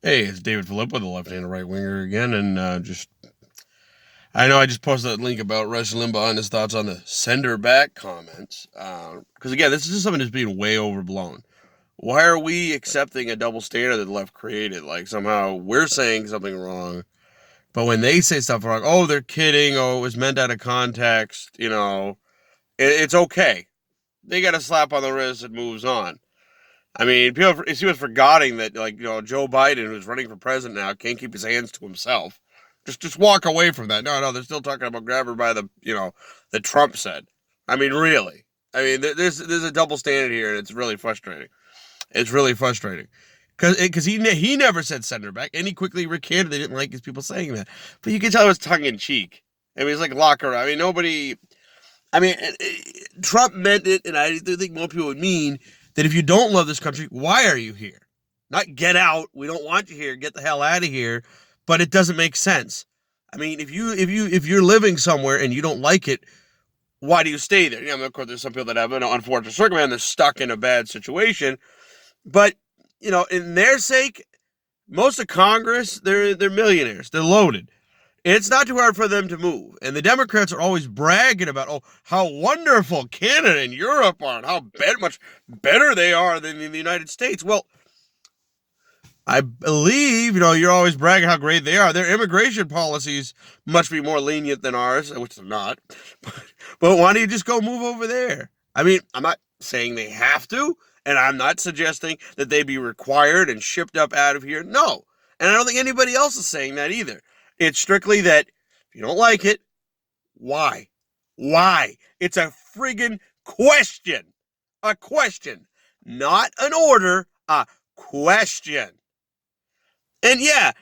Hey, it's David Filippo, the left-handed right winger again, and I know I just posted that link about Rush Limbaugh and his thoughts on the sender back comments. Because again, this is just something that's being way overblown. Why are we accepting a double standard that the left created? Like somehow we're saying something wrong, but when they say stuff wrong, oh, they're kidding. Oh, it was meant out of context. It's okay. They got a slap on the wrist. It moves on. I mean, people seem forgetting that, Joe Biden, who's running for president now, can't keep his hands to himself. Just walk away from that. No, they're still talking about grab her by the Trump said. I mean, really. I mean, there's a double standard here, and it's really frustrating. It's really frustrating. Because he never said send her back, and he quickly recanted they didn't like his people saying that. But you can tell it was tongue-in-cheek. I mean, it's like locker. I mean, nobody... I mean, Trump meant it, and I think more people would mean that if you don't love this country, why are you here? Not get out. We don't want you here. Get the hell out of here. But it doesn't make sense. I mean, if you're living somewhere and you don't like it, why do you stay there? Of course, there's some people that have an unfortunate circumstance. They're stuck in a bad situation. But in their sake, most of Congress, they're millionaires. They're loaded. It's not too hard for them to move. And the Democrats are always bragging about, how wonderful Canada and Europe are and how much better they are than in the United States. Well, I believe, you're always bragging how great they are. Their immigration policies must be more lenient than ours, which they're not. But why don't you just go move over there? I mean, I'm not saying they have to, and I'm not suggesting that they be required and shipped up out of here. No. And I don't think anybody else is saying that either. It's strictly that if you don't like it, why? Why? It's a friggin' question. A question. Not an order, a question. And yeah,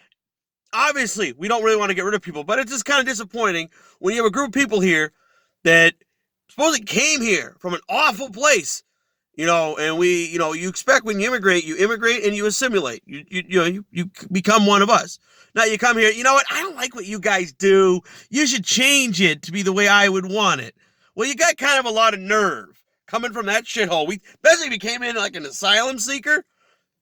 obviously, we don't really want to get rid of people, but it's just kind of disappointing when you have a group of people here that supposedly came here from an awful place. And you expect when you immigrate and you assimilate. You become one of us. Now you come here, you know what? I don't like what you guys do. You should change it to be the way I would want it. Well, you got kind of a lot of nerve coming from that shithole. Especially if you came in like an asylum seeker.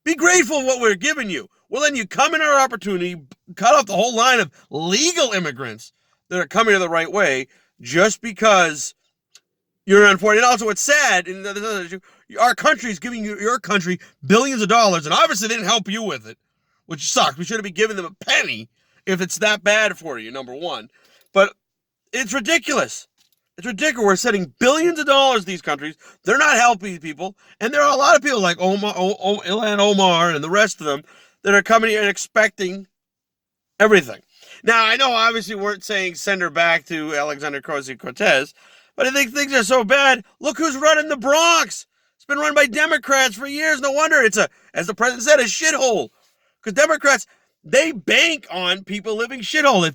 Be grateful for what we're giving you. Well, then you come in our opportunity, cut off the whole line of legal immigrants that are coming to the right way just because you're unfortunate. And also, it's sad, and our country's giving your country billions of dollars, and obviously they didn't help you with it, which sucks. We shouldn't be giving them a penny if it's that bad for you, number one. But it's ridiculous. It's ridiculous. We're sending billions of dollars to these countries. They're not helping people, and there are a lot of people like Ilhan Omar and the rest of them that are coming here and expecting everything. Now, I know obviously we weren't saying send her back to Alexandria Ocasio-Cortez, but I think things are so bad. Look who's running the Bronx. It's been run by Democrats for years. No wonder it's as the president said, a shithole. Because Democrats, they bank on people living shithole.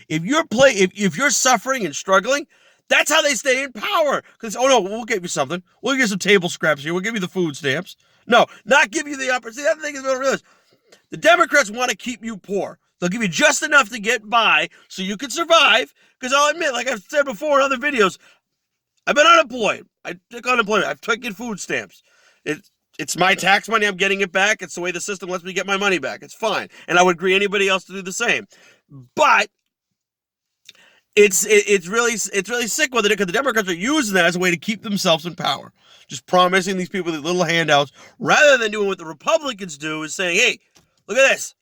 If you're suffering and struggling, that's how they stay in power. Because, we'll give you something. We'll give you some table scraps here. We'll give you the food stamps. No, not give you the upper. See, the other thing is, we don't realize, the Democrats want to keep you poor. They'll give you just enough to get by so you can survive. Because I'll admit, like I've said before in other videos, I've been unemployed. I took unemployment. I've taken food stamps. It's my tax money. I'm getting it back. It's the way the system lets me get my money back. It's fine. And I would agree anybody else to do the same. But it's really sick with it because the Democrats are using that as a way to keep themselves in power. Just promising these people these little handouts rather than doing what the Republicans do is saying, hey, look at this.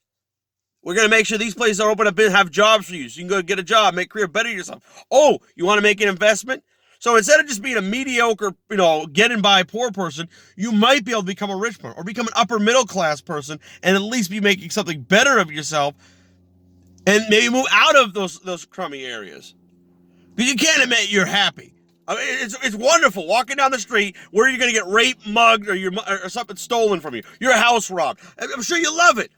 We're going to make sure these places are open up and have jobs for you so you can go get a job, make a career, better yourself. Oh, you want to make an investment? So instead of just being a mediocre, getting by poor person, you might be able to become a rich person or become an upper middle class person and at least be making something better of yourself and maybe move out of those crummy areas. Because you can't admit you're happy. I mean, it's wonderful walking down the street where you're going to get raped, mugged, or something stolen from you. Your house robbed. I'm sure you love it.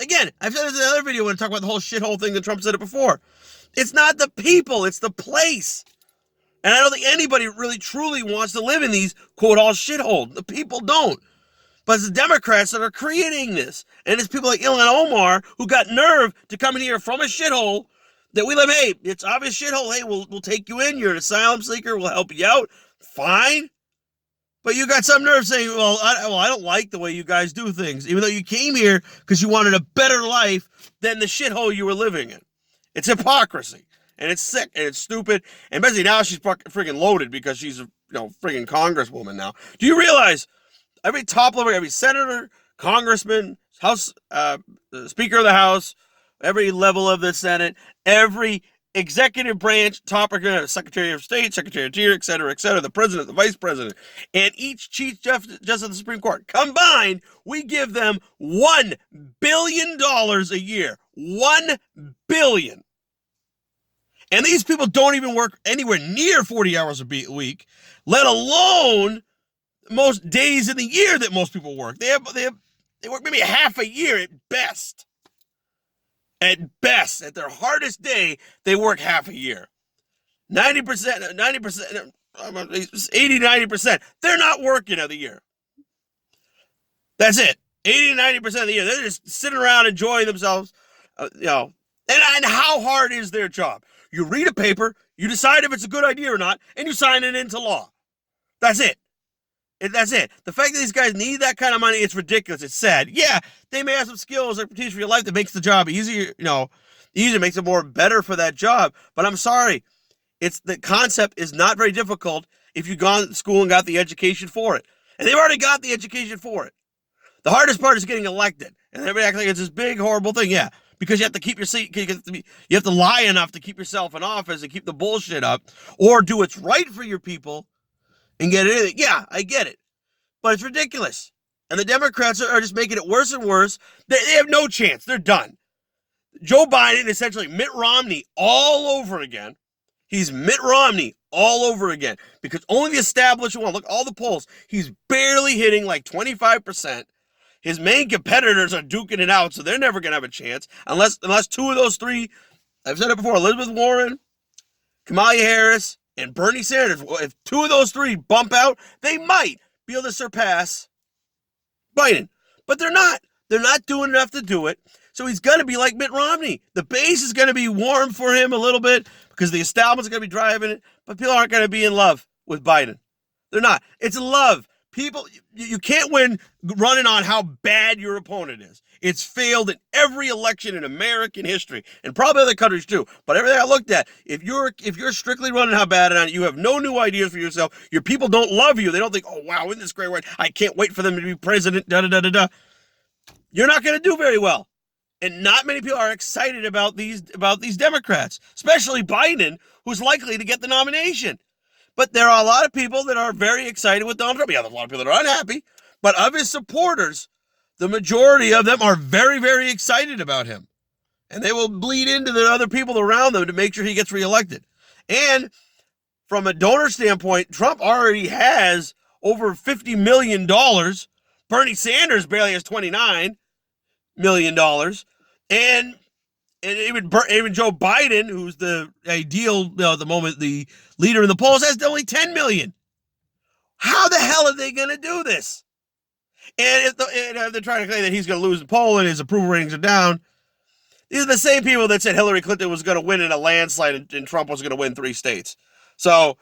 Again, I've said this in another video when I talk about the whole shithole thing that Trump said it before. It's not the people, it's the place. And I don't think anybody really truly wants to live in these, quote, all shithole. The people don't. But it's the Democrats that are creating this. And it's people like Ilhan Omar who got nerve to come in here from a shithole that we let them, hey, it's obvious shithole. Hey, we'll take you in. You're an asylum seeker. We'll help you out. Fine. But you got some nerve saying, well, I don't like the way you guys do things, even though you came here because you wanted a better life than the shithole you were living in. It's hypocrisy, and it's sick, and it's stupid, and basically now she's freaking loaded because she's a freaking congresswoman now. Do you realize every top level, every senator, congressman, House Speaker of the House, every level of the Senate, every executive branch, top Secretary of State, Secretary of Interior, et cetera, the president, the vice president, and each chief justice of the Supreme Court combined, we give them $1 billion a year. $1 billion. And these people don't even work anywhere near 40 hours a week, let alone most days in the year that most people work. They work maybe half a year at best. At best, at their hardest day, they work half a year. 90%, 80, 90%, they're not working of the year. That's it. 80, 90% of the year, they're just sitting around enjoying themselves, And how hard is their job? You read a paper, you decide if it's a good idea or not, and you sign it into law. That's it. That's it. The fact that these guys need that kind of money, it's ridiculous. It's sad. Yeah, they may have some skills or expertise for your life that makes the job easier, easier, makes it better for that job. But I'm sorry, the concept is not very difficult if you've gone to school and got the education for it. And they've already got the education for it. The hardest part is getting elected. And everybody acts like it's this big, horrible thing. Yeah, because you have to keep your seat. You have to lie enough to keep yourself in office and keep the bullshit up, or do what's right for your people and get anything. Yeah, I get it. But it's ridiculous. And the Democrats are just making it worse and worse. They have no chance. They're done. Joe Biden, essentially Mitt Romney all over again. He's Mitt Romney all over again. Because only the establishment, look, all the polls, he's barely hitting like 25%. His main competitors are duking it out, so they're never going to have a chance. Unless two of those three, I've said it before, Elizabeth Warren, Kamala Harris, and Bernie Sanders, if two of those three bump out, they might be able to surpass Biden. But they're not. They're not doing enough to do it. So he's going to be like Mitt Romney. The base is going to be warm for him a little bit because the establishment's going to be driving it. But people aren't going to be in love with Biden. They're not. It's love. People, you can't win running on how bad your opponent is. It's failed in every election in American history, and probably other countries too. But everything I looked at, if you're strictly running how bad on it, you have no new ideas for yourself. Your people don't love you. They don't think, oh wow, isn't this great? Right? I can't wait for them to be president. Da da da da da. You're not going to do very well, and not many people are excited about these Democrats, especially Biden, who's likely to get the nomination. But there are a lot of people that are very excited with Donald Trump. Yeah, there's a lot of people that are unhappy. But of his supporters, the majority of them are very, very excited about him. And they will bleed into the other people around them to make sure he gets reelected. And from a donor standpoint, Trump already has over $50 million. Bernie Sanders barely has $29 million. And even Joe Biden, who's the ideal, at the moment, the leader in the polls, has only $10 million. How the hell are they going to do this? And if they're trying to claim that he's going to lose the poll and his approval ratings are down, these are the same people that said Hillary Clinton was going to win in a landslide and Trump was going to win 3 states. So,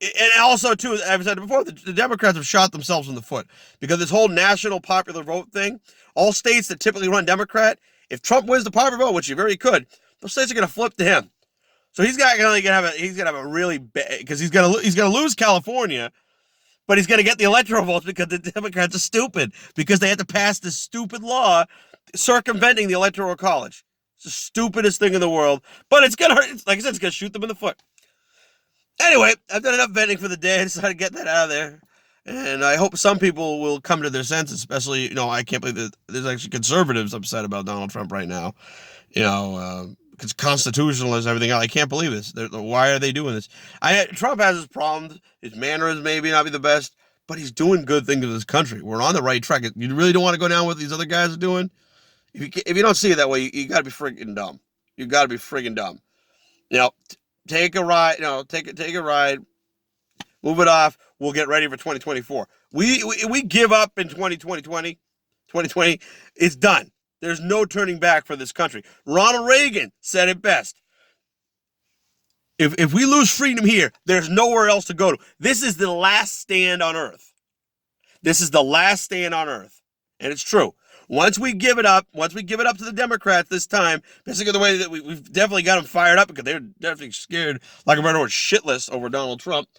and also, too, I've said it before, the Democrats have shot themselves in the foot because this whole national popular vote thing, all states that typically run Democrat, if Trump wins the popular vote, which he very could, those states are going to flip to him. So he's going to have a really bad, because he's going to lose California, but he's going to get the electoral votes because the Democrats are stupid because they had to pass this stupid law circumventing the Electoral College. It's the stupidest thing in the world, but it's going to hurt. Like I said, it's going to shoot them in the foot. Anyway, I've done enough venting for the day. I decided to get that out of there. And I hope some people will come to their senses, especially, I can't believe that there's actually conservatives upset about Donald Trump right now. Because constitutionalists and everything else. I can't believe this. Why are they doing this? Trump has his problems. His manners maybe not be the best, but he's doing good things in this country. We're on the right track. You really don't want to go down what these other guys are doing? If you don't see it that way, you got to be freaking dumb. You got to be freaking dumb. Take a ride. Take a ride. Move it off. We'll get ready for 2024. We give up in 2020. It's done. There's no turning back for this country. Ronald Reagan said it best. If we lose freedom here, there's nowhere else to go to. This is the last stand on earth. This is the last stand on earth. And it's true. Once we give it up to the Democrats this time, basically the way that we've definitely got them fired up because they're definitely scared like a runner shitless over Donald Trump,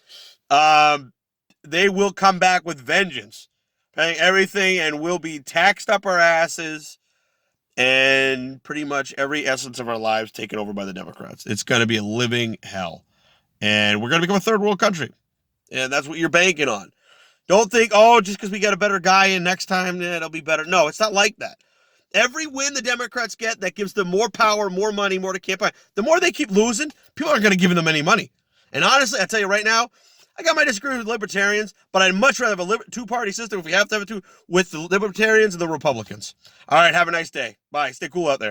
they will come back with vengeance, paying everything, and we'll be taxed up our asses and pretty much every essence of our lives taken over by the Democrats. It's going to be a living hell. And we're going to become a third world country. And that's what you're banking on. Don't think, just because we got a better guy in next time, it'll be better. No, it's not like that. Every win the Democrats get, that gives them more power, more money, more to campaign. The more they keep losing, people aren't going to give them any money. And honestly, I tell you right now, I got my disagreements with libertarians, but I'd much rather have a two-party system, if we have to have it, with the libertarians and the Republicans. All right, have a nice day. Bye. Stay cool out there.